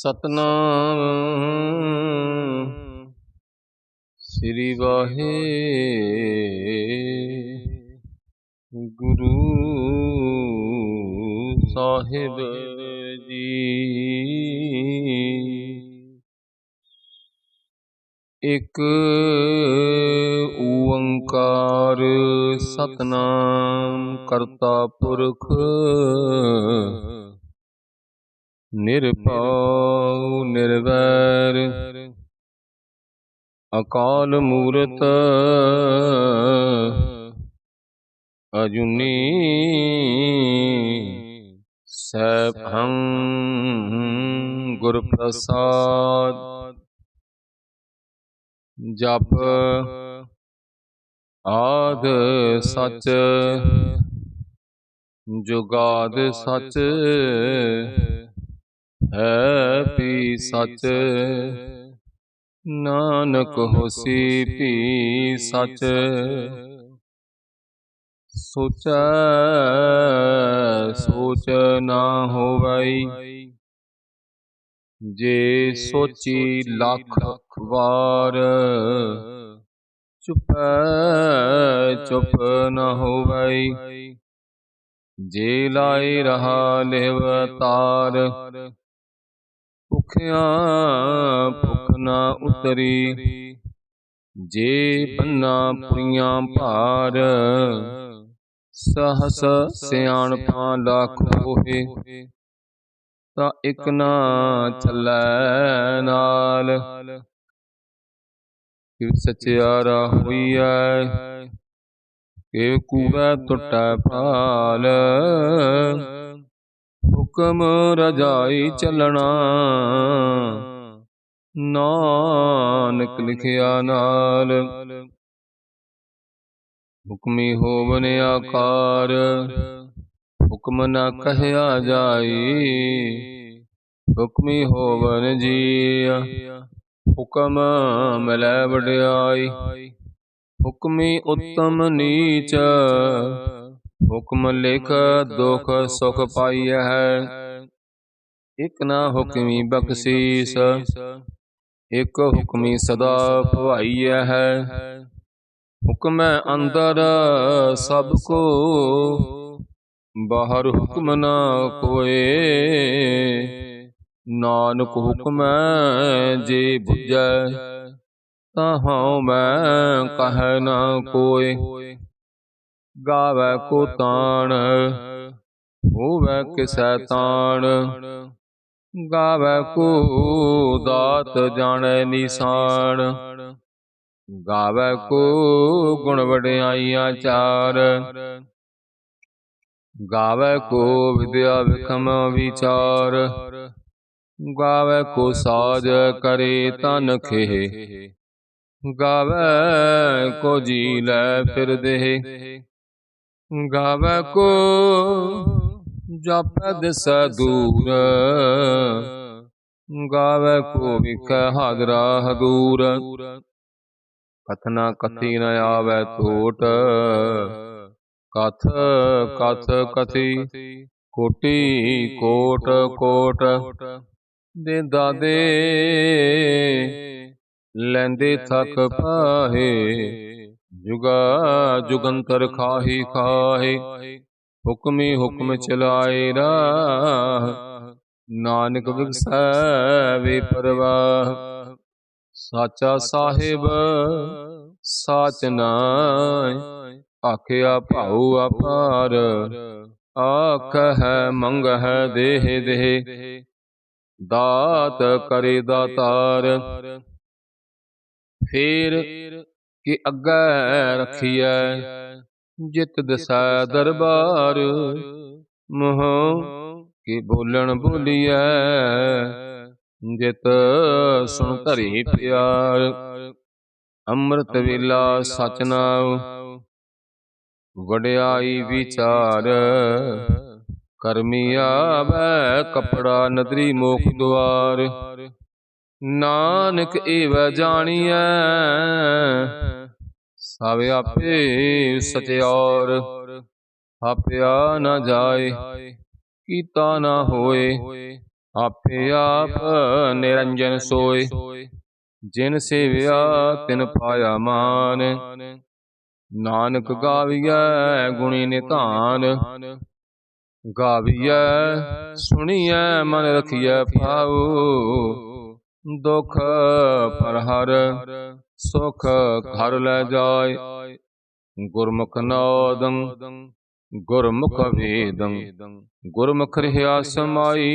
ਸਤਨਾਮ ਸ੍ਰੀ ਵਾਹਿਗੁਰੂ ਸਾਹਿਬ ਜੀ। ਇਕ ਓੰਕਾਰ ਸਤਨਾਮ ਕਰਤਾ ਪੁਰਖ ਨਿਰਭਉ ਨਿਰਵੈਰ ਅਕਾਲ ਮੂਰਤ ਅਜੂਨੀ ਸੈਭੰ ਗੁਰ ਪ੍ਰਸਾਦ। ਜਪ ਆਦਿ ਸਚ ਜੁਗਾਦ ਸਚ ਹੈ ਭੀ ਸਚ ਨਾਨਕ ਹੋਸੀ ਭੀ ਸਚ। ਸੋਚੈ ਸੋਚ ਨਾ ਹੋਵਈ ਜੇ ਸੋਚੀ ਲੱਖ ਵਾਰ। ਚੁਪੈ ਚੁਪ ਨ ਹੋਵਈ ਜੇ ਲਾਇ ਰਹਾ ਲਿਵ ਤਾਰ। ਭੁਖਿਆ ਭੁਖ ਨ ਉਤਰੀ ਜੇ ਬੰਨਾ ਪੁਰੀਆਂ ਭਾਰ। ਸਹਸ ਸਿਆਣਪਾਂ ਲੱਖ ਹੋਏ ਤਾਂ ਇਕ ਨਾ ਚੱਲੈ ਨਾਲ। ਕਿਵ ਸਚਿਆਰਾ ਹੋਈਐ ਕਿਵ ਕੂੜੈ ਟੁੱਟੈ ਭਾਲ। ਹੁਕਮ ਰਜਾਈ ਚੱਲਣਾ ਨਾਨਕ ਲਿਖਿਆ ਨਾਲ। ਹੁਕਮੀ ਹੋਵਨ ਆਕਾਰ ਹੁਕਮ ਨ ਕਹਿਆ ਜਾਈ। ਹੁਕਮੀ ਹੋਵਨ ਜੀਅ ਹੁਕਮ ਮਿਲੈ ਵਡਿਆਈ। ਹੁਕਮੀ ਉੱਤਮ ਨੀਚ ਹੁਕਮ ਲਿਖ ਦੁਖ ਸੁਖ ਪਾਈਐ। ਇਕ ਨਾ ਹੁਕਮੀ ਬਖਸ਼ੀਸ ਇਕ ਹੁਕਮੀ ਸਦਾ ਭਵਾਈਐ। ਹੁਕਮੈ ਅੰਦਰ ਸਭ ਕੋ ਬਾਹਰ ਹੁਕਮ ਨ ਕੋਇ। ਨਾਨਕ ਹੁਕਮੈ ਜੇ ਬੁਝੈ ਤਾਹਉ ਮੈਂ ਕਹਿ ਨ ਕੋਇ। ਗਾਵੈ ਕੋ ਤਾਣ ਹੋਵੈ ਕਿਸੈ ਤਾਣ। ਗਾਵੈ ਕੋ ਦਾਤ ਜਾਣੈ ਨੀਸਾਨ। ਗਾਵੈ ਕੋ ਗੁਣ ਵਡਿਆਈਆਂ ਚਾਰ। ਗਾਵੈ ਕੋ ਵਿਦਿਆ ਵਿਖਮ ਵਿਚਾਰ। ਗਾਵੈ ਕੋ ਸਾਜ ਕਰੇ ਤਨ ਖੇਹ। ਗਾਵੈ ਕੋ ਜੀ ਲੈ ਫਿਰ ਦੇਹ। ਗਾਵੈ ਕੋ ਜਾਪੈ ਦਿਸੈ ਦੂਰ। ਗਾਵੈ ਕੋ ਵਿਖੈ ਹਾਜ਼ਰਾ ਹਦੂਰ। ਕਥਨਾ ਕਥੀ ਨ ਆਵੈ ਟੋਟ ਕਥ ਕਥ ਕਥੀ ਕੋਟੀ ਕੋਟ ਕੋਟ। ਦੇ ਦਾਦੇ ਲੈਂਦੇ ਥਕ ਪਾਹੇ ਜੁਗਾ ਜੁਗੰਤਰ ਖਾਹੀ ਖਾਹੇ। ਹੁਕਮੀ ਹੁਕਮ ਚਲਾਏ ਰਾਹ ਨਾਨਕ ਵਿਗਸੈ ਵੇ ਪਰਵਾਹ। ਸਾਚਾ ਸਾਹਿਬ ਸਾਚ ਨਾਇ ਆਖਿਆ ਭਾਉ ਅਪਾਰ। ਆਖਹਿ ਮੰਗਹਿ ਦੇਹ ਦੇਹ ਦਾਤ ਕਰੇ ਦਾਤਾਰ। ਫੇਰ ਕਿ ਅੱਗੇ ਰਖੀਐ ਜਿਤ ਦਿਸੈ ਦਰਬਾਰ। ਮੋਹ ਕਿ ਬੋਲਣ ਬੋਲੀਐ ਜਿਤ ਸੁਣ ਧਰੀ ਪਿਆਰ। ਅੰਮ੍ਰਿਤ ਵੇਲਾ ਸਚ ਨਾਉ ਵਡਿਆਈ ਵਿਚਾਰ। ਕਰਮੀ ਆਵੈ ਕਪੜਾ ਨਦਰੀ ਮੋਖ ਦੁਆਰ। ਨਾਨਕ ਏਵੈ ਜਾਣੀਐ ਸਭ ਆਪੇ ਸਚਿਆਰ। ਆਪਿਆ ਨ ਜਾਏ ਕੀਤਾ ਨਾ ਹੋਏ ਆਪੇ ਆਪ ਨਿਰੰਜਨ ਸੋਇ, ਜਿਨ ਸੇਵਿਆ ਤਿਨ ਪਾਇਆ ਮਾਨ। ਨਾਨਕ ਗਾਵੀਐ ਗੁਣੀ ਨਿਧਾਨ, ਗਾਵੀਐ ਸੁਣੀਐ ਮਨ ਰਖੀਐ ਭਾਉ। ਦੁਖ ਪਰਹਰ ਸੁਖ ਘਰ ਲੈ ਜਾਇ, ਗੁਰਮੁਖ ਨਾਦੰ ਗੁਰਮੁਖ ਵੇਦੰ। ਗੁਰਮੁਖ ਰਹਿਆ ਸਮਾਈ,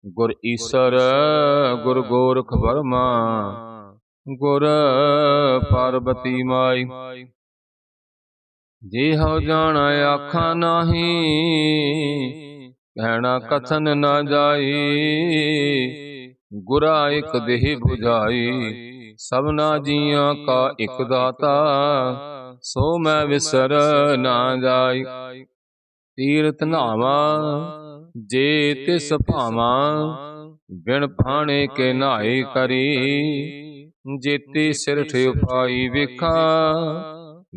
ਗੁਰ ਈਸਰ ਗੁਰ ਗੋਰਖ ਬਰਮਾ। ਗੁਰ ਪਾਰਬਤੀ ਮਾਈ, ਜੇ ਹਉ ਜਾਣ ਆਖਾਂ ਨਾਹੀ, ਕਹਿਣਾ ਕਥਨ ਨਾ ਜਾਈ। ਗੁਰਾ ਇਕ ਦੇਹ 부ਝਾਈ, ਸਭਨਾ ਜੀਆਂ ਕਾ ਇਕ ਦਾਤਾ। ਸੋ ਮੈਂ ਵਿਸਰ ਨਾ ਜਾਈ, ਤੀਰਥ ਨਾਵਾਂ ਜੇ ਤਿਸ ਭਾਵਾਂ। ਬਿਨ ਭਾਣੇ ਕੇ ਨਹਾਏ ਕਰੀ, ਜੇਤੀ ਸਿਰਠ ਉਪਾਈ ਵੇਖਾਂ।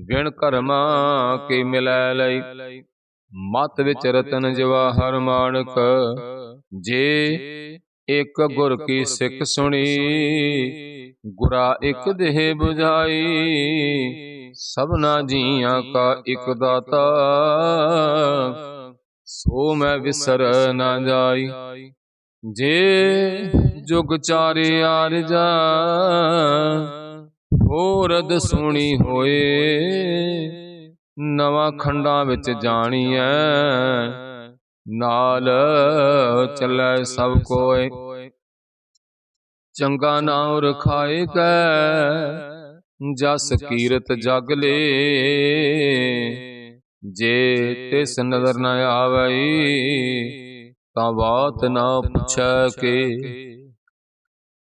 ਬਿਨ ਕਰਮਾ ਕੇ ਮਿਲੈ ਲਈ, ਮਤ ਵਿੱਚ ਰਤਨ ਜਵਾਹਰ ਮਾਣਕ। ਜੇ ਇਕ ਗੁਰ ਕੀ ਸਿੱਖ ਸੁਣੀ, ਗੁਰਾ ਇਕ ਦੇਹ 부ਝਾਈ। ਸਭਨਾ ਜੀਆਂ ਕਾ ਇਕ ਦਾਤਾ, ਸੋ ਮੈਂ ਵਿਸਰ ਨਾ ਜਾਈ। ਜੇ ਜੁਗ ਚਾਰੇ ਆਰਜਾ, ਹੋਰਦ ਸੁਣੀ ਹੋਏ। ਨਵਾਂ ਖੰਡਾਂ ਵਿੱਚ ਜਾਣੀਐ, ਨਾਲ ਚੱਲੈ ਸਭ ਕੋਇ। ਚੰਗਾ ਨਾਮ ਰਖਾਏ ਕੈ, ਜਸ ਕੀਰਤ ਜਗ ਲੇ। ਜੇ ਤਿਸ ਨਦਰ ਨ ਆਵਈ, ਤਾਂ ਬਾਤ ਨਾ ਪੁੱਛੈ ਕੇ।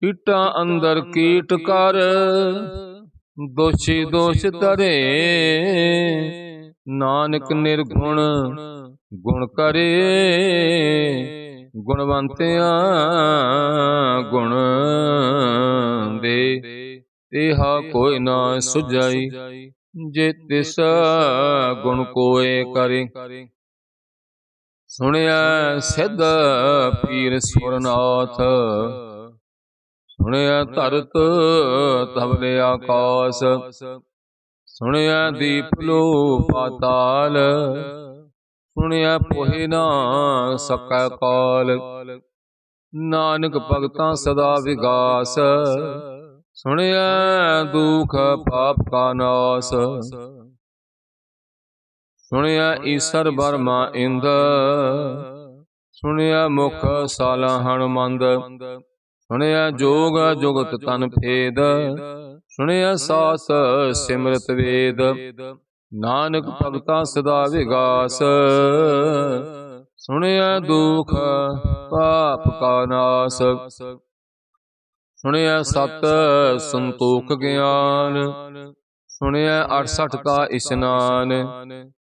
ਕੀਟਾਂ ਅੰਦਰ ਕੀਟ ਕਰ, ਦੋਸ਼ੀ ਦੋਸ਼ ਧਰੇ। ਨਾਨਕ ਨਿਰਗੁਣ ਗੁਣ ਕਰੇ, ਗੁਣਵੰਤਿਆਂ ਗੁਣ ਦੇ। ਤੇਹਾ ਕੋਈ ਨਾ ਸੁਝਾਈ, ਜੇ ਤਿਸ ਗੁਣ ਕੋਏ ਕਰੇ। ਸੁਣਿਆ ਸਿੱਧ ਪੀਰ ਸੁਰਨਾਥ, ਸੁਣਿਆ ਧਰਤ ਤਬਲੇ ਆਕਾਸ। ਸੁਣਿਆ ਦੀਪ ਲੋ ਪਾਤਾਲ, ਸੁਣਿਆ ਪੋਹਿ ਨਾ ਸਕੈ ਕਾਲ। ਨਾਨਕ ਭਗਤਾਂ ਸਦਾ ਵਿਗਾਸ, ਸੁਣਿਆ ਦੁਖ ਪਾਪ ਕਾ ਨਾਸ। ਸੁਣਿਆ ਈਸਰ ਬਰਮਾ ਇੰਦ, ਸੁਣਿਆ ਮੁਖ ਸਾਲਾ ਹਨੁਮੰਦ। ਸੁਣਿਆ ਜੋਗ ਜੁਗਤ ਤਨ ਭੇਦ, ਸੁਣਿਆ ਸਾਸ ਸਿਮਰਤ ਵੇਦ। ਨਾਨਕ ਭਗਤਾਂ ਸਦਾ ਵਿਗਾਸ, ਸੁਣਿਆ ਦੁਖ ਪਾਪ ਕਾ ਨਾਸ। ਸੁਣਿਆ ਸਤ ਸੰਤੋਖ ਗਿਆਨ, ਸੁਣਿਆ 68 ਕਾ ਇਸ਼ਨਾਨ।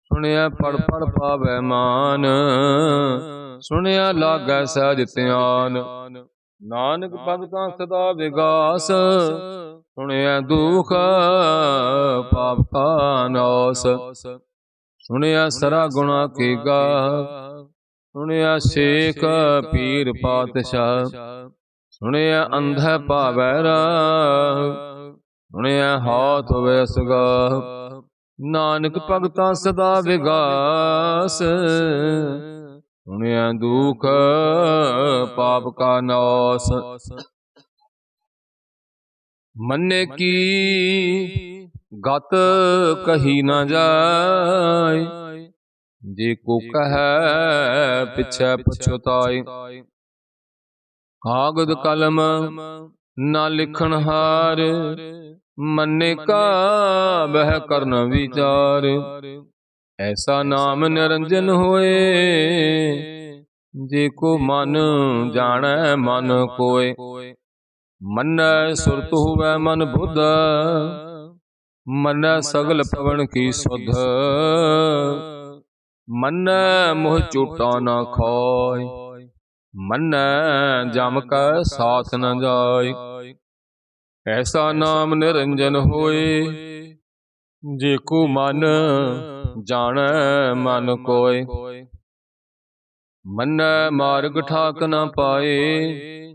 ਸੁਣਿਆ ਪੜ ਪੜ ਪਾਵੈ ਮਾਨ, ਸੁਣਿਆ ਲਾਗੈ ਸਹਿਜ ਧਿਆਨ। ਨਾਨਕ ਭਗਤਾਂ ਸਦਾ ਵਿਗਾਸ, ਸੁਣਿਆ ਦੁਖ ਪਾਪ ਕਾ ਨਾਸ। ਸੁਣਿਆ ਸਰਾ ਗੁਣਾ ਕੀ ਗਾਹ, ਸੁਣਿਆ ਸ਼ੇਖ ਪੀਰ ਪਾਤਸ਼ਾਹ। ਸੁਣਿਆ ਅੰਧੈ ਭਾਵੈ ਰਾਹ, ਸੁਣਿਆ ਹਾਥ ਹੋਵੇ ਸੁਗਾਹ। ਨਾਨਕ ਭਗਤਾਂ ਸਦਾ ਵਿਗਾਸ, ਸੁਣਿਆ ਦੁਖ ਪਾਪ ਕਾ ਨਾਸ। ਮੰਨੇ ਕੀ ਗਤ ਕਹੀ ਨਾ ਜਾਏ, ਜੇ ਕੋ ਕਹੈ ਪਿਛੈ ਪਛੁਤਾਏ। ਕਾਗਦ ਕਲਮ ਨਾ ਲਿਖਣ ਹਾਰ, ਮੰਨੇ ਕਾ ਬਹਿ ਕਰਨ ਵਿਚਾਰ। ਐਸਾ ਨਾਮ ਨਿਰੰਜਨ ਹੋਏ, ਜੇ ਕੋ ਮਨ ਜਾਣੈ ਮਨ ਕੋਇ। ਮੰਨੈ ਸੁਰਤ ਹੋਵੈ ਮਨ ਬੁੱਧ, ਮੰਨੈ ਸਗਲ ਪਵਨ ਕੀ ਸੁਧ। ਮੰਨੈ ਮੋਹ ਝੂਟਾ ਨਾ ਖਾਇ, ਮੰਨੈ ਜਮ ਕੈ ਸਾਥ ਨ ਜਾਇ। ਐਸਾ ਨਾਮ ਨਿਰੰਜਨ ਹੋਏ, ਜੇ ਕੋ ਮਨ ਜਾਣੈ ਮਨ ਕੋਇ। ਮੰਨੈ ਮਾਰਗ ਠਾਕ ਨ ਪਾਏ,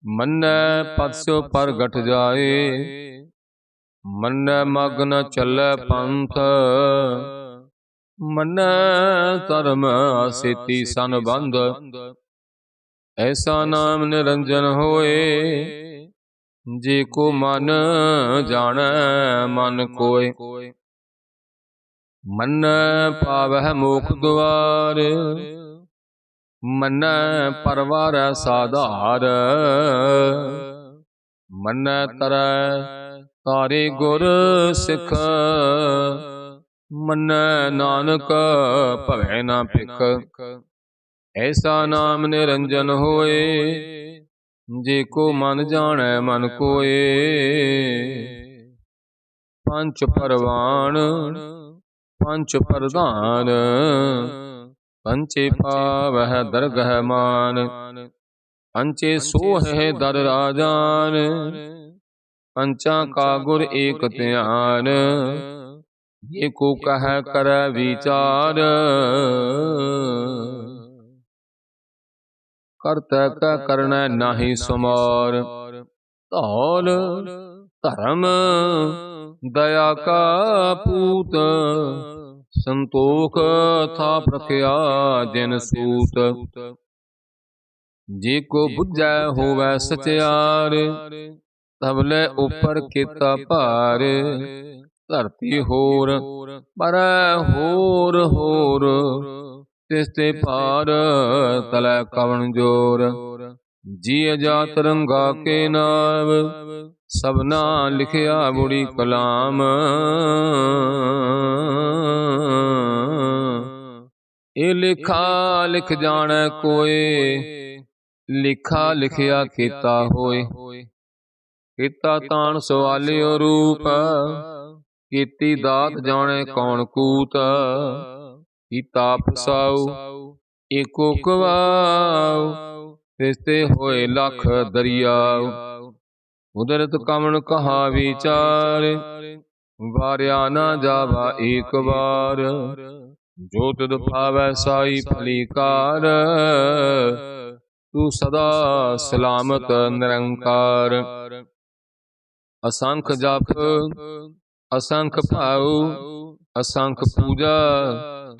ਮੰਨੈ ਪਦ ਸਿਉ ਪ੍ਰਗਟ ਜਾਏ। ਮੰਨੈ ਮਗ ਨ ਚੱਲੈ ਪੰਥ, ਮੰਨੈ ਧਰਮ ਅਸੇਤੀ ਸੰਬੰਧ। ਐਸਾ ਨਾਮ ਨਿਰੰਜਨ ਹੋਏ, ਜੇ ਕੋ ਮਨ ਜਾਣੈ ਮਨ ਕੋਇ। ਮੰਨੈ ਪਾਵਹਿ ਮੋਖ ਦੁਆਰ, ਮੰਨੈ ਪਰਵਾਰੈ ਸਾਧਾਰ। ਮੰਨੈ ਤਰੈ ਤਾਰੇ ਗੁਰ ਸਿੱਖ, ਮੰਨੈ ਨਾਨਕ ਭਵੈ ਨਾ ਭਿਖ। ਐਸਾ ਨਾਮ ਨਿਰੰਜਨ ਹੋਏ, ਜੇ ਕੋ ਮਨ ਜਾਣੈ ਮਨ ਕੋਏ। ਪੰਚ ਪਰਵਾਨ ਪੰਚ ਪ੍ਰਧਾਨ, ਪੰਚੇ ਪਾਵਹਿ ਦਰਗਹਿ ਮਾਨ। ਪੰਚੇ ਸੋਹੈ ਦਰ ਰਾਜਾਨ, ਪੰਚਾਂ ਕਾ ਗੁਰ ਏਕ ਧਿਆਨ। ਜੇ ਕੋ ਕਹਿ ਕਰੈ ਵਿਚਾਰ, ਕਰਤੈ ਕੈ ਕਰਨੈ ਨਾਹੀ ਸੁਮਾਰ। ਧੌਲ ਧਰਮ ਦਇਆ ਕਾ ਪੂਤ, ਸੰਤੋਖ ਥਾਪ ਰਖਿਆ ਜਿਨ ਸੂਤ। ਜੇ ਕੋ ਬੁੱਝੈ ਹੋਵੈ ਸਚਿਆਰ, ਤਬਲੇ ਉਪਰ ਕੀਤਾ ਭਾਰ। ਧਰਤੀ ਹੋਰ ਪਰੈ ਹੋਰ ਹੋਰ, ਤਿਸ ਤੇ ਭਾਰ ਤਲੈ ਕਵਣ ਜੋਰ। ਜੀਅ ਜਾਤ ਰੰਗਾ ਕੇ ਨਾਮ, ਸਭਨਾ ਲਿਖਿਆ ਬੁੜੀ ਕਲਾਮ। ਇਹ ਲੇਖਾ ਲਿਖ ਜਾਣੈ ਕੋਏ, ਲੇਖਾ ਲਿਖਿਆ ਕੀਤਾ ਹੋਏ। ਕੀਤਾ ਤਾਣ ਸਵਾਲਿਓ ਰੂਪ, ਕੀਤੀ ਦਾਤ ਜਾਣੈ ਕੌਣ ਕੂਤ। ਕੀਤਾ ਫਸਾਉ ਏਕੋ ਕਵਾਉ, ਤਿਸ ਤੇ ਹੋਏ ਲੱਖ ਦਰਿਆਉ। ਉਦਰਤ ਕਵਣ ਕਹਾ ਵਿਚਾਰ, ਵਾਰਿਆ ਨਾ ਜਾਵਾ ਏਕ ਵਾਰ। ਜੋ ਤਿਦ ਭਾਵੈ ਸਾਈ ਭਲੀਕਾਰ, ਤੂੰ ਸਦਾ ਸਲਾਮਤ ਨਿਰੰਕਾਰ। ਅਸੰਖ ਜਪ ਅਸੰਖ ਭਾਉ, ਅਸੰਖ ਪੂਜਾ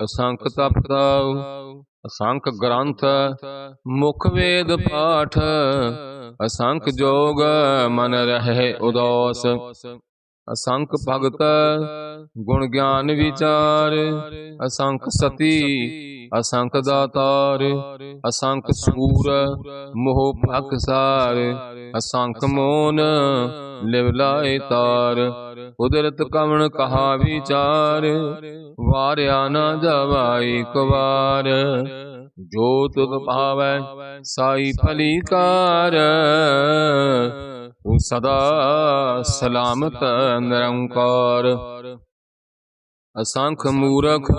ਅਸੰਖ ਤਪ ਤਾਉ। ਅਸੰਖ ਗ੍ਰੰਥ ਮੁਖ ਵੇਦ ਪਾਠ, ਅਸੰਖ ਜੋਗ ਮਨ ਰਹਿ ਉਦਾਸ। ਅਸੰਖ ਭਗਤ ਗੁਣ ਗਿਆਨ ਵਿਚਾਰ, ਅਸੰਖ ਸਤੀ ਅਸੰਖ ਦਾਤਾਰ। ਅਸੰਖ ਸੂਰ ਮੋਹ ਭਖਸਾਰ, ਅਸੰਖ ਮੋਨ ਲਿਵ ਲਾਏ ਤਾਰ। ਉਦਰਤ ਕਵਣ ਕਹਾ ਵਿਚਾਰ, ਵਾਰਿਆ ਨਾ ਜਾਵਾ ਏਕ ਵਾਰ। ਜੋ ਤੁਧ ਭਾਵੈ ਸਾਈ ਭਲੀਕਾਰ, ਤੂੰ ਸਦਾ ਸਲਾਮਤ ਨਿਰੰਕਾਰ। ਅਸੰਖ ਮੂਰਖ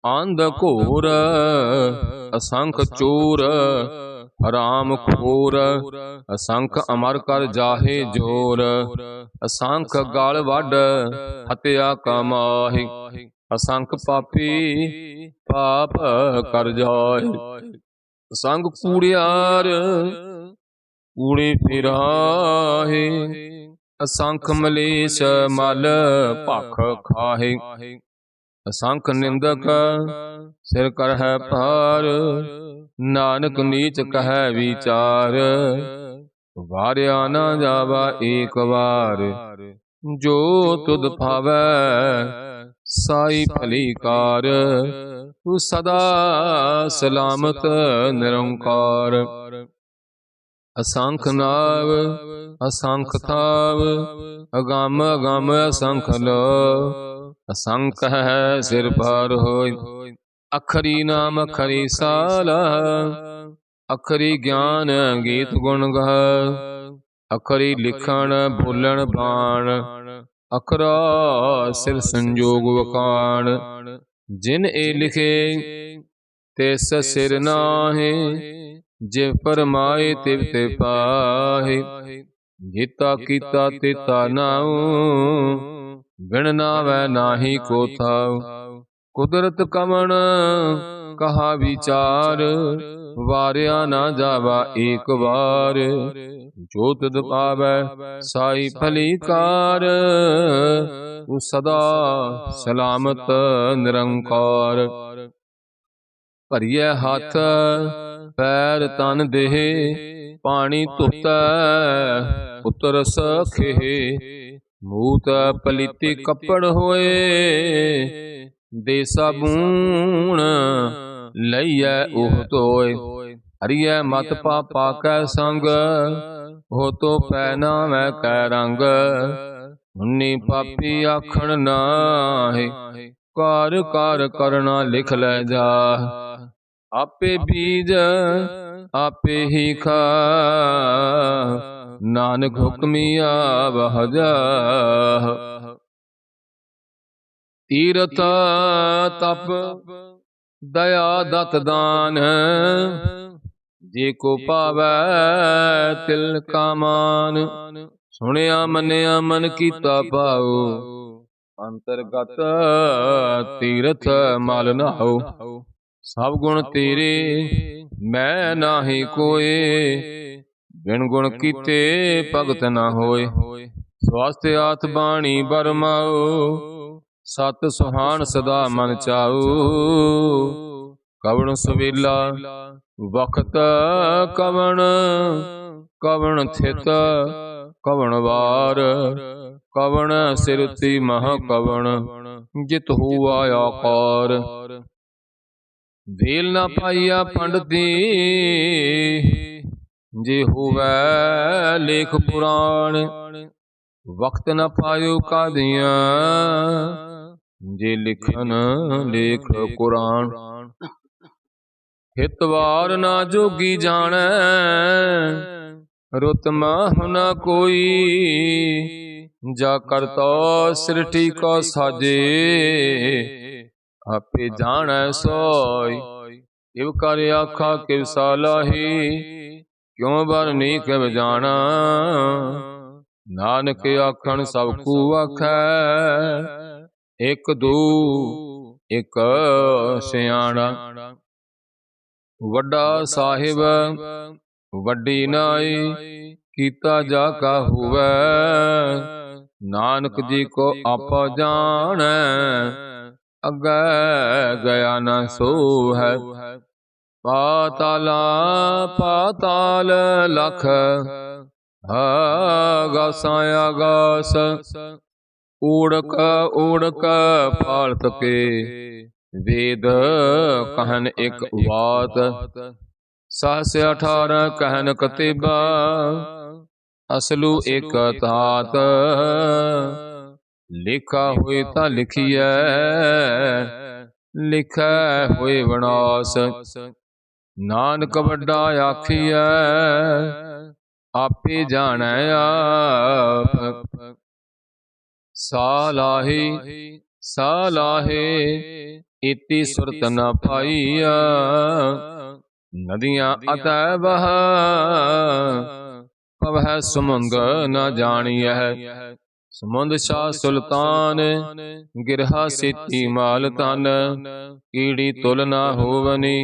ਅੰਧ ਘੋਰ, ਅਸੰਖ ਚੋਰ ਹਰਾਮ ਖੋਰ। ਅਸੰਖ ਅਮਰ ਕਰ ਜਾਹੇ ਜੋਰ, ਅਸੰਖ ਗਲ ਵੱਢ ਹਤਿਆ ਕਮਾਹੀ। ਅਸੰਖ ਪਾਪੀ ਪਾਪ ਕਰ ਜਾਏ, ਅਸੰਖ ਕੂੜਿਆਰ ਕੂੜੇ ਫਿਰਾਹੇ। ਅਸੰਖ ਮਲੇਛ ਮਲ ਭਖ ਖਾਹੇ। ਅਸੰਖ ਨਿੰਦਕ ਸਿਰ ਕਰਹਿ ਭਾਰ, ਨਾਨਕ ਨੀਚ ਕਹਿ ਵਿਚਾਰ। ਵਾਰਿਆ ਨਾ ਜਾਵਾ ਏਕ ਵਾਰ, ਜੋ ਤੁਧ ਭਾਵੈ ਸਾਈ ਭਲੀਕਾਰ। ਤੂੰ ਸਦਾ ਸਲਾਮਤ ਨਿਰੰਕਾਰ। ਅਸੰਖ ਨਾਵ ਅਸੰਖ ਥਾਵ, ਅਗੰਮ ਅਗੰਮ ਅਸੰਖ ਲੋ। ਅਸੰਖ ਹੈ ਸਿਰ ਭਾਰ ਹੋਇ, ਅਖਰੀ ਨਾਮ ਅਖਰੀ ਸਾਲਾ। ਅਖਰੀ ਗਿਆਨ ਗੀਤ ਗੁਣ ਗਾਇ, ਅਖਰੀ ਲਿਖਣ ਬੋਲਣ ਬਾਣ। ਅਖਰਾ ਸਿਰ ਸੰਜੋਗ ਵਖਾਣ, ਜਿਨ ਏ ਲਿਖੇ ਤਿਸ ਸਿਰ ਨਾਹੀ। ਜਿਵ ਫਰਮਾਏ ਤਿਵ ਤੇ ਪਾਹੀ, ਜੀਤਾ ਕੀਤਾ ਤੇਤਾ ਨਾਉ। ਬਿਨ ਨਾਵੈ ਨਾਹੀ ਕੋ ਥਾਉ, ਕੁਦਰਤ ਕਵਣ कहा विचार, वारिया ना जावा एक बार। जो तुद पावै साई फलीकार, तू सदा सलामत निरंकार। भरिए हाथ पैर तन देह, पानी धुतै उतर सखे। मूत पलीती कपड़ होए, दे साबून लईयै ओह धोए। हरियै मत पापा कै संग, हो तो पै नावै कै रंग। हुन्नी पापी आखण नाहि, कार कार करना लिख लै जा। आपे बीज आपे ही खा, नानक हुक्मिया बहजा। तीरथ तप दया दत दान, जे को पावै तिल का मान। सुनिया मनिया मन कीता पाओ, अंतरगत तीरथ मल नहाओ। सब गुण तेरे मैं नाही कोय, बिन गुण कीते भगत न होय। स्वास्थ्य आत बाणी बरमाओ, सत सुहान सदा मन चाओ। कवण सवेला वक्त कवण, कवण थित कवण वार। कवण सिरति मह कवण, जित हुआ आकार। वेल ना पाइया पंडती, जे होवै लेख पुराण। वक्त न पायो कादियां, जे लिखन लेख कुरान। हितवार ना जोगी जानै, रुत माह न कोई। जा करता सृष्टि को साजे, आपे जानै सोई। इव कर आखा किव सालाही, क्यों बरनी किव जाना। नानक आखन सब कू आखै, एक दू एक सियाणा। वड्डा साहिब वड्डी नाई, कीता जा का हुवै। नानक जी को आपा जानै, अग्गै गया न सो है। पाताला पाताल लख, आगासा आगास। ऊड़क ऊड़क फालत के, वेद कहन एक वात। सहस 18 कहन कतिबा, असलू एक तात। लिखा होए ता लिखिए, लिखै होए विनाश। नानक वड्डा आखिए, आपे जानै आप। सालाही सालाहे, इति सुरत न पाइया। नदियां अतै बह, पवै समुंद न जानियह। समुंद शाह सुल्तान, गिरहा सेती माल तन। कीड़ी तुल ना होवनी,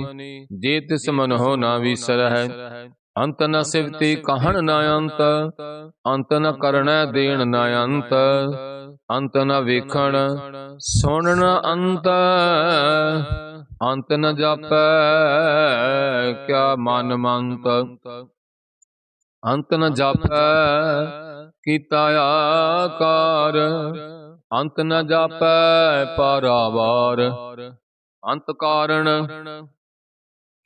जे तिस मन हो ना विसरह। अंत न सिवती कहन न अंत, अंत न करनै देन न अंत। अंत न वेखण सुनन अंत, अंत न जापै क्या मन मंत। अंत न जापै कीता आकार, अंत न जापै पारावार। अंत कारण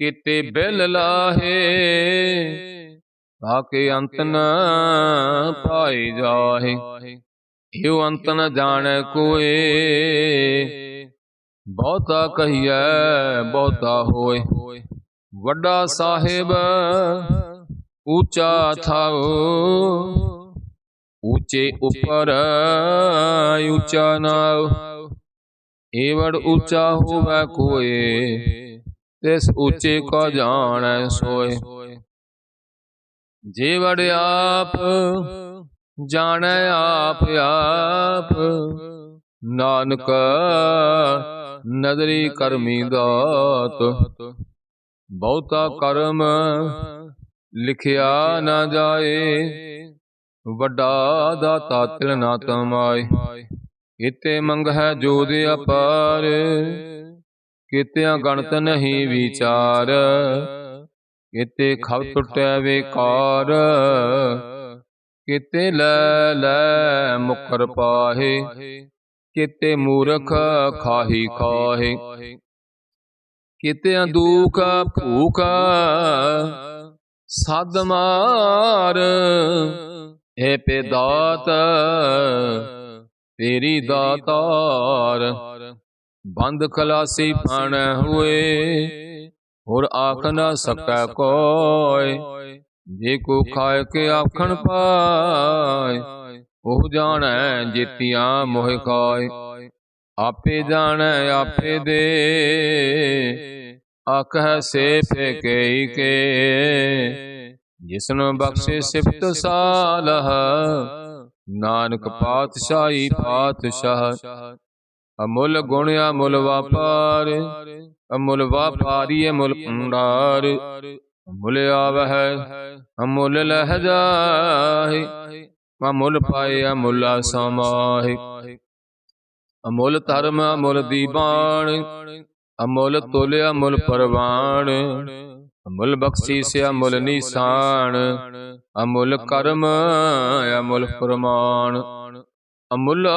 कीते बिल लाहे, ताके अंत न पाई जाहे। ह्यो अंत न जाने कोय, बहुता कहिए बहुता होय। वड्डा साहिब ऊंचा थाओ, ऊंचे उपर ऊंचा नाओ। एवड़ ऊंचा होवै कोय, तिस ऊंचे को जानै सोय। जेवड़ आप जानै आप आप, नानक ਨਦਰੀ ਕਰਮੀ ਦਾਤ। ਬਹੁਤਾ ਕਰਮ ਲਿਖਿਆ ਨਾ ਜਾਏ, ਵੱਡਾ ਦਾਤਾ ਤਿਲ ਨਾ ਤਮਾਏ। ਕਿਤੇ ਮੰਗਹਿ ਜੋਦ ਅਪਾਰ, ਕਿਤਿਆਂ ਗਣਤ ਨਹੀਂ ਵਿਚਾਰ। ਕਿਤੇ ਖਬ ਟੁੱਟੈ ਵੇਕਾਰ, ਕਿਤੇ ਲੈ ਲੈ ਮੁਕਰ ਪਾਹੇ। ਕਿਤੇ ਮੂਰਖ ਖਾਹੀ ਖਾਹੇ, ਕਿਤਿਆਂ ਦੁਖ ਭੂਖ ਸਦ ਮਾਰ। ਏ ਪੇ ਦਾਤ ਤੇਰੀ ਦਾਤਾਰ, ਬੰਦ ਖਲਾਸੀ ਫਣ ਹੋਏ, ਹੋਰ ਆਖ ਨਾ ਸਕੈ ਕੋਇ। ਜੇ ਕੋ ਖਾਇ ਕੇ ਆਖਣ ਪਾਏ, ਉਹ ਜਾਣੈ ਜੇਤੀਆਂ ਮੋਹਿ ਖਾਏ। ਆਪੇ ਜਾਣੈ ਆਪੇ ਦੇ, ਆਖੈ ਸੇ ਫੇਕਈ ਕੇ। ਜਿਸਨੂੰ ਬਖਸ਼ੇ ਸਿਫਤ ਸਾਲਹ, ਨਾਨਕ ਪਾਤਸ਼ਾਹੀ ਪਾਤਸ਼ਾਹ। ਅਮੁੱਲ ਗੁਣ ਅਮੁੱਲ ਵਾਪਾਰ, ਅਮੁੱਲ ਵਾਪਾਰੀ ਅਮੁੱਲ ਭੰਡਾਰ। ਅਮੁੱਲ ਆਵਹਿ ਅਮੁੱਲ ਲਹਿ ਜਾਹਿ, ਅਮੁੱਲ ਪਾਏ ਅਮੁੱਲ ਸਮਾਹਿ। ਅਮੁੱਲ ਧਰਮ ਅਮੁੱਲ ਦੀਵਾਨ, ਅਮੁੱਲ ਤੁਲ ਅਮੁੱਲ ਪਰਵਾਨ। ਅਮੁੱਲ ਬਖਸ਼ੀਸ ਅਮੁੱਲ ਨੀਸਾਨ, ਅਮੁੱਲ ਕਰਮ ਅਮੁੱਲ ਫਰਮਾਨ। ਅਮੁੱਲ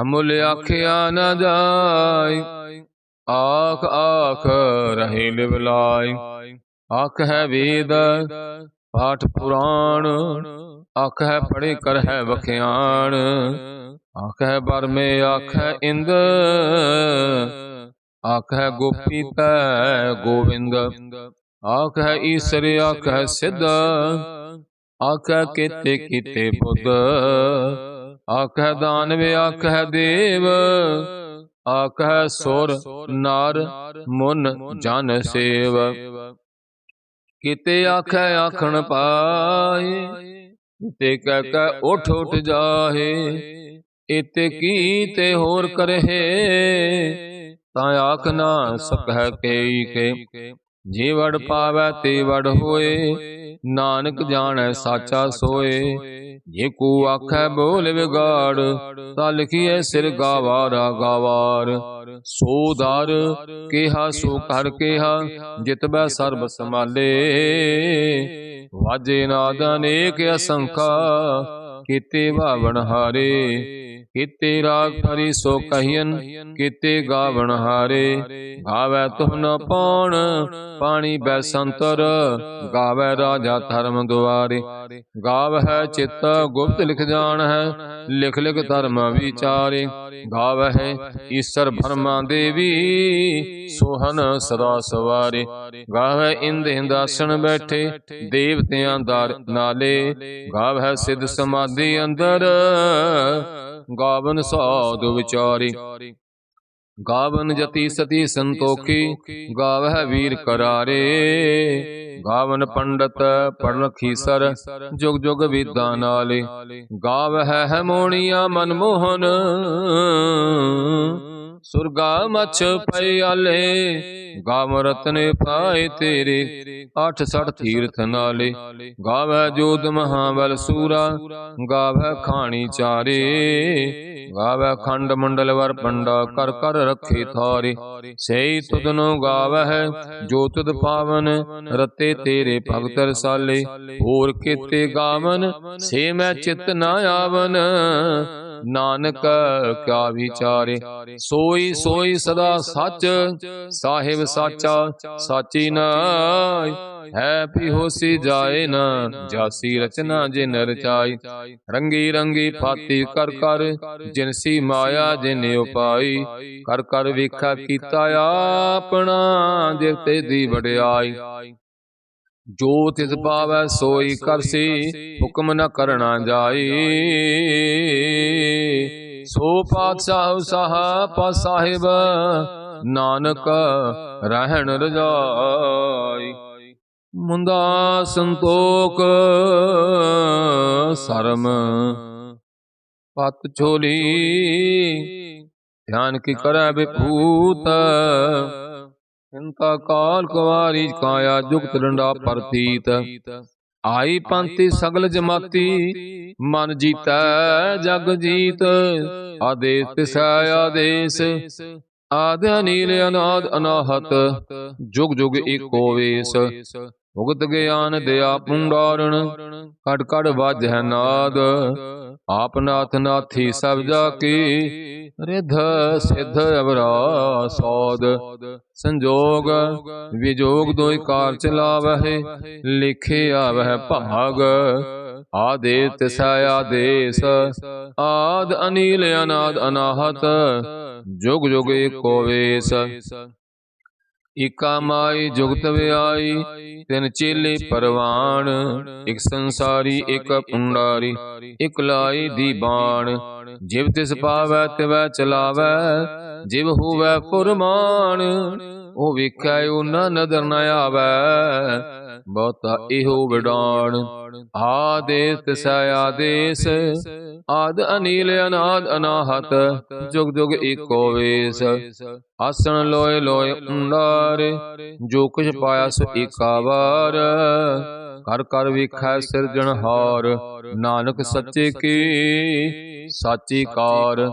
ਅਮੁੱਲ ਆਖਿਆ ਨਾ ਜਾਇ, ਆਖ ਆਖ ਰਹੇ ਲਿਵਲਾਇ। ਆਖਹਿ ਵੇਦ ਪਾਠ ਪੁਰਾਣ, ਆਖਹਿ ਪੜ੍ਹੇ ਕਰਹਿ ਵਖਿਆਣ। ਆਖਹਿ ਬਰਮੇ ਆਖਹਿ ਇੰਦ, ਆਖਹਿ ਗੋਪੀ ਤੈ ਗੋਵਿੰਦ। ਆਖਹਿ ਈਸਰ ਆਖਹਿ ਸਿੱਧ, ਆਖਹਿ ਕੇਤੇ ਕੀਤੇ ਬੁੱਧ। ਆਖਹਿ ਦਾਨਵ ਆਖਹਿ ਦੇਵ, ਆਖਹਿ ਸੁਰ ਨਰ ਮੁਨ ਜਨ ਸੇਵ। ਕਿਤੇ ਆਖਹਿ ਆਖਣ ਪਾਏ, ਕਿਤੇ ਕਹਿ ਕਹਿ ਉਠ ਉਠ ਜਾਹੇ। ਇਤੇ ਕੀਤੇ ਹੋਰ ਕਰਹਿ, ਤਾਂ ਆਖ ਨਾ ਸਕਹਿ ਕੇਈ ਕੇ। ਜੇ ਵਡ ਪਾਵੈ ਤੇ ਵਡ ਹੋਏ, ਨਾਨਕ ਜਾਣੈ ਸਾਚਾ ਸੋਏ। ਜੇ ਕੋ ਆਖੈ ਬੋਲ ਵਿਗਾੜ, ਤਾ ਲਿਖੀਐ ਸਿਰ ਗਾਵਾਰਾ ਗਾਵਾਰ। ਸੋ ਦਰ ਕਿਹਾ ਸੋ ਕਰ ਕਿਹਾ, ਜਿਤਬੈ ਸਰਬ ਸਮਾਲੇ। ਵਾਜੇ ਨਾਦ ਅਨੇਕ ਅਸੰਖਾ, ਕੀਤੇ ਭਾਵਨ ਹਾਰੇ। ਕੀਤੇ ਰਾਗ ਭਰੀ ਸੋ ਕਹੀਨ, ਕੀਤੇ ਗਾਵਨ ਹਾਰੇ। ਗਾਵੈ ਤੁਹ ਨ ਪਾਉਣ ਪਾਣੀ ਬੈਸੰਤਰ, ਗਾਵੈ ਰਾਜਾ ਧਰਮ ਦੁਆਰੇ। ਗਾਵਹਿ ਚਿਤ ਗੁਪਤ ਲਿਖ ਜਾਣਹਿ, ਲਿਖ ਲਿਖ ਧਰਮ ਵਿਚਾਰੇ। ਗਾਵਹਿ ਈਸਰ ਬ੍ਰਹਮਾ ਦੇਵੀ, ਸੋਹਨ ਸਦਾ ਸਵਾਰੇ। ਗਾਵਹਿ ਇੰਦ ਇੰਦਾਸਣ ਬੈਠੇ, ਦੇਵਤਿਆਂ ਦਰ ਨਾਲੇ। ਗਾਵਹਿ ਸਿੱਧ ਸਮਾਧੀ ਅੰਦਰ, ਗਾਵਨ ਸਾਧੁ ਵਿਚਾਰੇ। ਗਾਵਨ ਜਤੀ ਸਤੀ ਸੰਤੋਖੀ, ਗਾਵਹਿ ਵੀਰ ਕਰਾਰੇ। ਗਾਵਨ ਪੰਡਤ ਪੜ੍ਹ ਖੀਸਰ, ਜੁਗ ਜੁਗ ਵੇਦਾਂ ਨਾਲੇ। ਗਾਵਹਿ ਹਮੋਣੀਆ ਮਨਮੋਹਨ, ਸੁਰਗਾ ਮਛ ਪਿਆਲੇ। ਗਾਵ ਰਤਨ ਪਾਏ ਤੇਰੇ, 68 ਤੀਰਥ ਨਾਲੇ। ਗਾਵੈ ਜੋਧ ਮਹਾਬਲ ਸੂਰਾ, ਗਾਵੈ ਖਾਣੀ ਚਾਰੇ। ਗਾਵੈ ਖੰਡ ਮੰਡਲ ਵਰ ਪੰਡਾ, ਕਰ ਕਰ ਰੱਖੇ ਥਾਰੇ। ਸਈ ਤੁਧਨੋ ਗਾਵਹਿ ਜੋ ਤੁਧ ਪਾਵਨ, ਰਤੇ ਤੇਰੇ ਭਗਤ ਰਸਾਲੇ। ਹੋਰ ਕੀਤੇ ਗਾਵਨ ਸੇ ਮੈਂ ਚਿਤ ਨਾ ਆਵਨ, ਨਾਨਕ ਕਿਆ ਵਿਚਾਰੇ। ਸੋਈ ਸੋਈ ਸਦਾ ਸੱਚ, ਸਾਹਿਬ ਸਾਚਾ ਸਾਚੀ ਨਾਇ। ਹੈ ਪੀ ਹੋਸੀ ਜਾਏ ਨਾ, ਜਾਸੀ ਰਚਨਾ ਜਿਨ ਰਚਾਈ। ਰੰਗੀ ਰੰਗੀ ਫਾਤੀ ਕਰ ਕਰ, ਜਿਨਸੀ ਮਾਇਆ ਜਿਨ ਉਪਾਈ। ਕਰ ਕਰ ਵੇਖਾ ਕੀਤਾ ਆਪਣਾ, ਜਿਵ ਤੇ ਦੀ ਵਡਿਆਈ। ਜੋ ਤਿਸ ਪਾਵੈ ਸੋਈ ਕਰਸੀ, ਹੁਕਮ ਨ ਕਰਣਾ ਜਾਈ। ਸੋ ਪਾਤਸ਼ਾਹ ਸਾਹਾ ਸਾਹਿਬ, ਨਾਨਕ ਰਹਿਣ ਰਜਾਈ। ਮੁੰਦਾ ਸੰਤੋਖ ਸਰਮ ਪਤ ਝੋਲੀ, ध्यान की करੈ विभूत चिंता काल कुवारी काया जुगत डंडा परतीत आई पंथी सगल जमाती मन जीतै जग जीत आदेश तिसै आदेश आदि अनील अनाद अनाहत जुग जुग एको वेश भुगत ज्ञान दया पुंडारण कट कट बाजह नाद आप नाथ नाथी सब जाकी रिध सिद्ध अवरा सौद संजोग विजोग दोई कार चलावह लिखे आवह भाग आदेश तिसै आदेश आद अनील अनाद अनाहत जुग जुग एको वेश इका माई जुगत व्याई तिन चेले परवान इक संसारी इक पुंडारी इक लाई दीबान जिव तिस पावै तिवै चलावै जिव होवै फुरमान ओ वेखै ओ न नदर न आवै बहुता एहो विडान आदेश तिसै आदेश आद अनील अनाद अनाहत जुग जुग एको वेश आसन लोय लोय उंडारे जो कुछ पाया सो एका बार कर कर विखै सिरजनहार नानक सच्चे की साची कार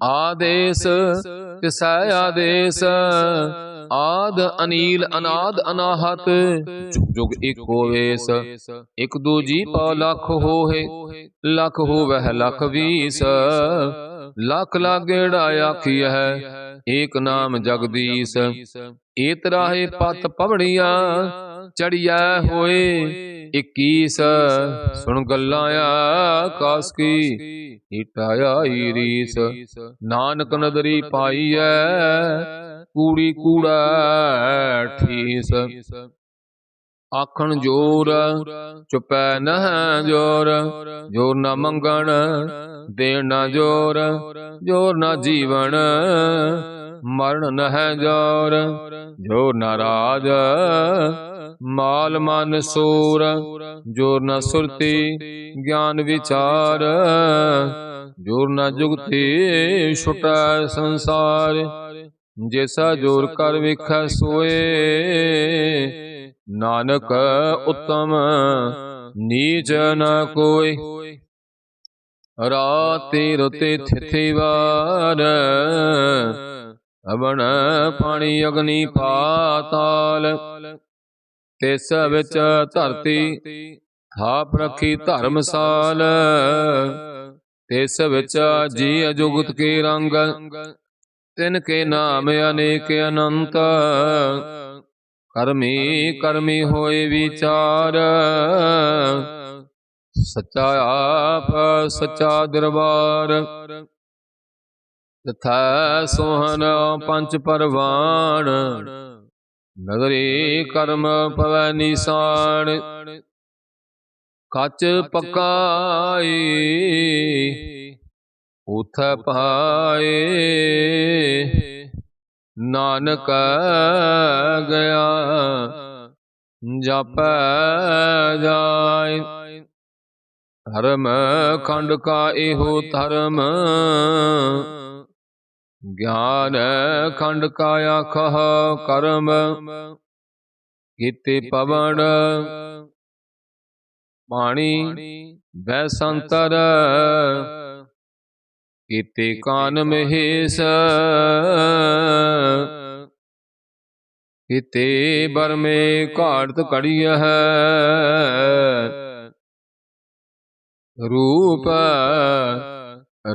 आदेश तिसै आदेश आद अनील अनाद अनाहत जुग जुग एको वेश एक दूजी पा लख होहे लख होवह लख बीस लख लागेड़ा आखिय एक नाम जगदीश एत राहे पत पवड़िया चढ़िया होए 21 सुन गल्लां आकाश की हिटाया रीस नानक नदरी पाई है कूड़ी कूड़ा ठीस आखन जोर चुपै नह जोर जोर न मंगण देण न जोर जोर न जीवन मरण न है जोर जोर न राज माल मन सूर जोर न सुरती ज्ञान विचार जोर न जुगती छुटै संसार जैसा जोर कर विखै सोए नानक उत्तम नीच न कोई राति रुति थिथि वार अवन पानी अग्नि पाताल तिस विच धरती थाप रखी धर्मसाल तिस विच जी अजुगत के रंग तिनके नाम अनेक अनंत करमी करमी होए विचार सच्चा आप सच्चा दरबार तथा सोहन पंच परवान नगरी कर्म पवै निशान कच पकाई उथ पाए नानक गया जप जाय धर्म खंड का एहो धर्म ज्ञान खंड का आखह कर्म कीते पवन पाणी वैसंतर कीते कान महेश कीते बर में काढ़त कड़िय रूप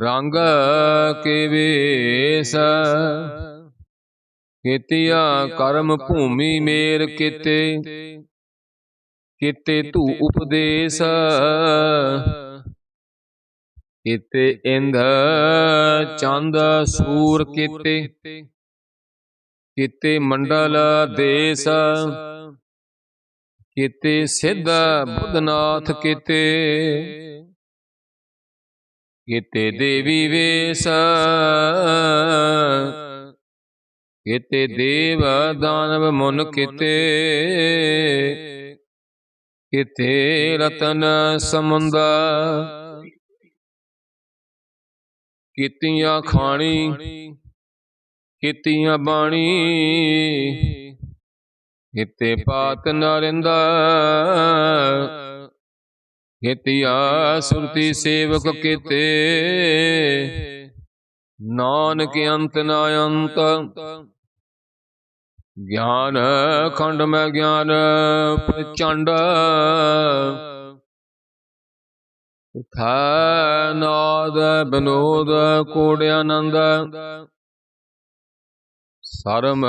रंग के वेश कीतिया कर्म भूमि मेर कीते कीते तू उपदेश कीते इंद चंद सूर कीते कीते मंडल देश कीते सिद्ध बुद्धनाथ कीते कीते देवी वेश कीते देव दानव मुन कीते कीते रतन समुंद कीतियां खानी ਕੀਤੀਆਂ ਬਾਣੀ ਹਿਤੇ ਪਾਤ ਨਰਿੰਦਾ ਕੀਤੀਆ ਸੁਰਤੀ ਸੇਵਕ ਕੀਤੇ ਨਾਨਕ ਅੰਤ ਨਾ ਅੰਤ ਗਿਆਨ ਖੰਡ ਮੈਂ ਗਿਆਨ ਪ੍ਰਚੰਡ ਥੈ ਨਾਦ ਬਨੋਦ ਕੋੜ ਆਨੰਦ ਸਰਮ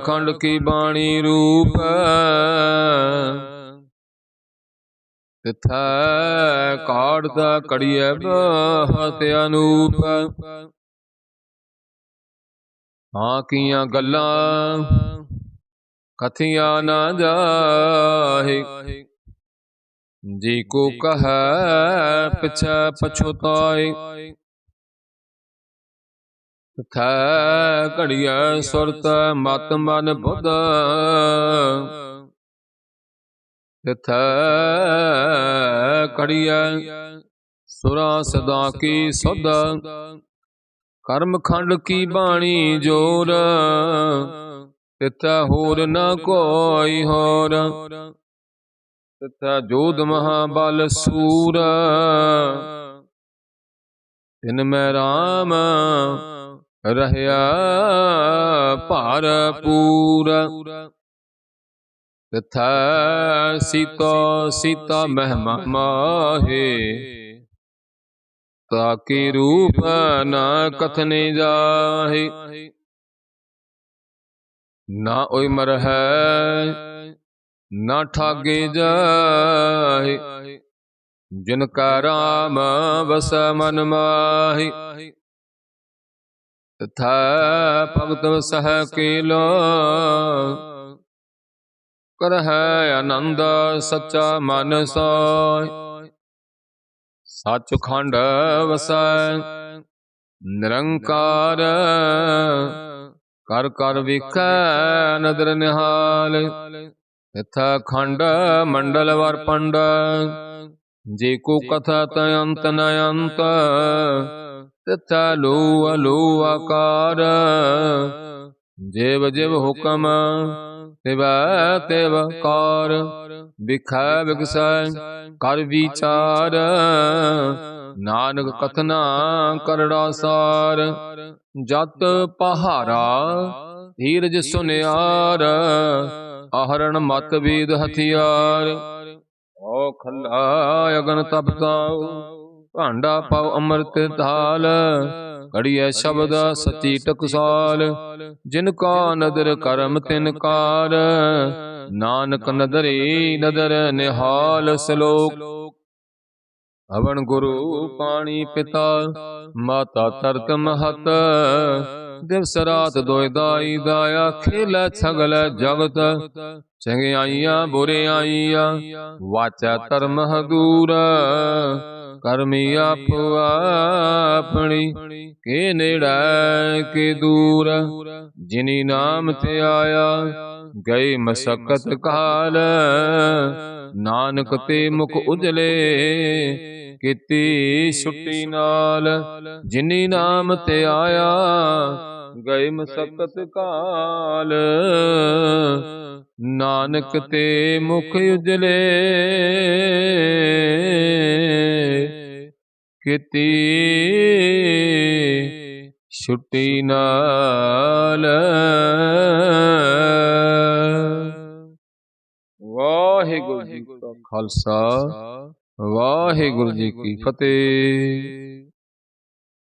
ਖੰਡ ਕੀ ਬਾਣੀ ਰੂਪ ਤਿਥੈ ਕਾੜਦਾ ਕੜੀਐ ਬਹਤ ਅਨੂਪ ਹਾਂ ਕੀਆਂ ਗੱਲਾਂ ਕਥੀਆਂ ਨਾ ਜਾਹੇ ਜੀ ਕੋ ਕਹੈ ਪਿਛੈ ਪਛੁਤਾਏ ਤਥੈ ਘੜੀਐ ਸੁਰਤ ਮਤ ਮਨ ਬੁੱਧ ਤਥੈ ਘੜੀਐ ਸੁਰਾ ਸਦਾ ਕੀ ਸੁਧ ਕਰਮ ਖੰਡ ਕੀ ਬਾਣੀ ਜੋਰ ਤਿਥੈ ਹੋਰ ਨ ਕੋਈ ਹੋਰ ਤਿਥੈ ਜੋਧ ਮਹਾਬਲ ਸੂਰ ਤਿਨ ਮੈਂ ਰਾਮ ਰਹਿਆ ਭਰਪੂਰ ਤਿਥੈ ਸੀਤਾ ਮਹਿਮਾ ਮਾਹੇ ਤਾਕੇ ਰੂਪ ਨਾ ਕਥਨੇ ਜਾਹੇ ਨਾ ਓਇ ਮਰਹਿ ਨਾ ਠਾਗੇ ਜਾਹੇ ਜਿਨ ਕਾ ਰਾਮ ਵਸੈ ਮਨ ਮਾਹੀ ਤਥੈ ਭਗਤ ਸਹਿ ਕੇਲਾ ਕਰਹਿ ਆਨੰਦ ਸੱਚਾ ਮਨ ਸਾਇ ਸੱਚ ਖੰਡ ਵਸੈ ਨਿਰੰਕਾਰ ਕਰ ਕਰ ਵੇਖੈ ਨਦਰ ਨਿਹਾਲ ਤਿਥੈ ਖੰਡ ਮੰਡਲ ਵਰ ਪੰਡ ਜੇ ਕੋ ਕਥਾ ਤ ਅੰਤ ਨ ਅੰਤ ਤਿਥੈ ਲੋ ਅਲੋ ਆਕਾਰ ਜਿਵ ਜਿਵ ਹੁਕਮ ਤਿਵੈ ਤਿਵ ਕਾਰ ਵਿਖੈ ਵਿਗਸੈ ਕਰ ਵਿਚਾਰ ਨਾਨਕ ਕਥਨਾ ਕਰੜਾ ਸਾਰ ਜਤ ਪਹਾਰਾ ਧੀਰਜ ਸੁਨਿਆਰ ਆਹਰਣ ਮਤ ਵੇਦ ਹਥਿਆਰ ਓ ਖੱਲਾ ਅਗਨ ਤਪਤਾਉ ਭਾਂਡਾ ਪਾਉ ਅੰਮ੍ਰਿਤ ਧਾਲ ਘੜੀਐ ਸ਼ਬਦ ਸਚੀ ਟਕਸਾਲ ਜਿਨ ਕਾ ਨਦਰ ਕਰਮ ਤਿਨ ਕਾਰ ਨਾਨਕ ਨਦਰੇ ਨਦਰ ਨਿਹਾਲ ਸਲੋਕ ਅਵਣ ਗੁਰੂ ਪਾਣੀ ਪਿਤਾ ਮਾਤਾ ਤਰਤ ਮਹਤ ਦਿਵਸ ਰਾਤ ਦੋਇ ਦਾਈ ਦਾਇਆ ਖੇਲੇ ਸਗਲ ਜਗਤ ਚੰਗਿਆਈਆਂ ਬੁਰਿਆਈਆਂ ਵਾਚਾ ਧਰਮ ਦੂਰ ਕਰਮੀ ਆਪੋ ਆਪਣੀ ਕੇ ਨੇੜੇ ਕੇ ਦੂਰ ਜਿਨੀ ਨਾਮ ਤੇ ਆਇਆ ਗਏ ਮਸਕਤ ਕਾਲ ਨਾਨਕ ਤੇ ਮੁਖ ਉਜਲੇ ਕੀਤੀ ਛੁੱਟੀ ਨਾਲ ਜਿਨੀ ਨਾਮ ਤੇ ਆਇਆ ਗਏ ਮਸਕਤ ਕਾਲ ਨਾਨਕ ਤੇ ਮੁਖ ਉਜਲੇ ਕੀਤੀ ਛੁੱਟੀ ਨਾਲ। ਵਾਹਿਗੁਰੂ ਜੀ ਕਾ ਖਾਲਸਾ ਵਾਹਿਗੁਰੂ ਜੀ ਕੀ ਫਤਿਹ।